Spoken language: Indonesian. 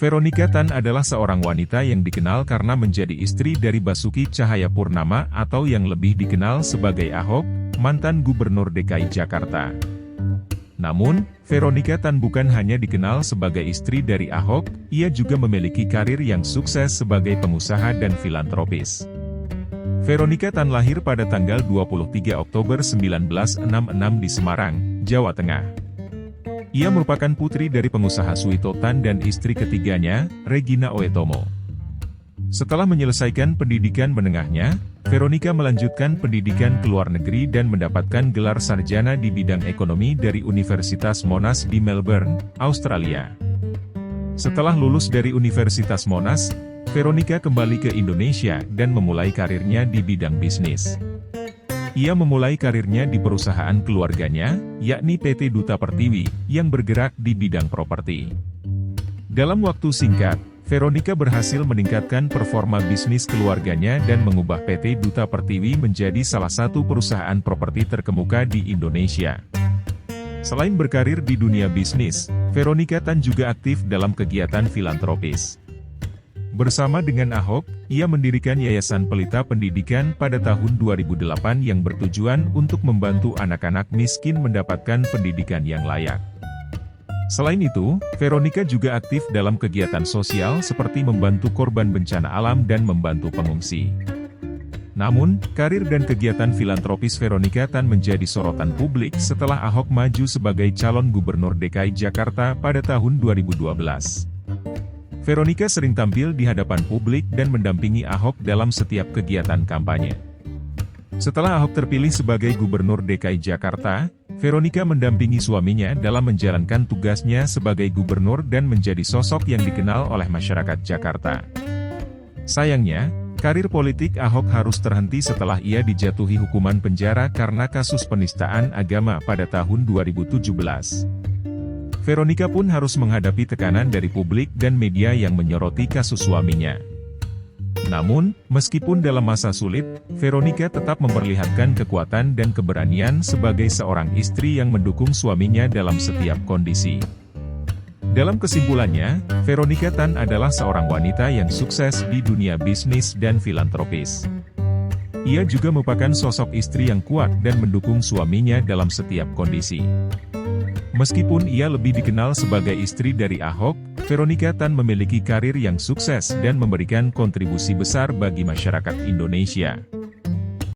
Veronica Tan adalah seorang wanita yang dikenal karena menjadi istri dari Basuki Cahayapurnama atau yang lebih dikenal sebagai Ahok, mantan Gubernur DKI Jakarta. Namun, Veronica Tan bukan hanya dikenal sebagai istri dari Ahok, ia juga memiliki karir yang sukses sebagai pengusaha dan filantropis. Veronica Tan lahir pada tanggal 23 Oktober 1966 di Semarang, Jawa Tengah. Ia merupakan putri dari pengusaha Suito Tan dan istri ketiganya, Regina Oetomo. Setelah menyelesaikan pendidikan menengahnya, Veronica melanjutkan pendidikan ke luar negeri dan mendapatkan gelar sarjana di bidang ekonomi dari Universitas Monash di Melbourne, Australia. Setelah lulus dari Universitas Monash, Veronica kembali ke Indonesia dan memulai karirnya di bidang bisnis. Ia memulai karirnya di perusahaan keluarganya, yakni PT Duta Pertiwi, yang bergerak di bidang properti. Dalam waktu singkat, Veronica berhasil meningkatkan performa bisnis keluarganya dan mengubah PT Duta Pertiwi menjadi salah satu perusahaan properti terkemuka di Indonesia. Selain berkarir di dunia bisnis, Veronica Tan juga aktif dalam kegiatan filantropis. Bersama dengan Ahok, ia mendirikan Yayasan Pelita Pendidikan pada tahun 2008 yang bertujuan untuk membantu anak-anak miskin mendapatkan pendidikan yang layak. Selain itu, Veronica juga aktif dalam kegiatan sosial seperti membantu korban bencana alam dan membantu pengungsi. Namun, karir dan kegiatan filantropis Veronica Tan menjadi sorotan publik setelah Ahok maju sebagai calon gubernur DKI Jakarta pada tahun 2012. Veronica sering tampil di hadapan publik dan mendampingi Ahok dalam setiap kegiatan kampanye. Setelah Ahok terpilih sebagai gubernur DKI Jakarta, Veronica mendampingi suaminya dalam menjalankan tugasnya sebagai gubernur dan menjadi sosok yang dikenal oleh masyarakat Jakarta. Sayangnya, karir politik Ahok harus terhenti setelah ia dijatuhi hukuman penjara karena kasus penistaan agama pada tahun 2017. Veronica pun harus menghadapi tekanan dari publik dan media yang menyoroti kasus suaminya. Namun, meskipun dalam masa sulit, Veronica tetap memperlihatkan kekuatan dan keberanian sebagai seorang istri yang mendukung suaminya dalam setiap kondisi. Dalam kesimpulannya, Veronica Tan adalah seorang wanita yang sukses di dunia bisnis dan filantropis. Ia juga merupakan sosok istri yang kuat dan mendukung suaminya dalam setiap kondisi. Meskipun ia lebih dikenal sebagai istri dari Ahok, Veronica Tan memiliki karir yang sukses dan memberikan kontribusi besar bagi masyarakat Indonesia.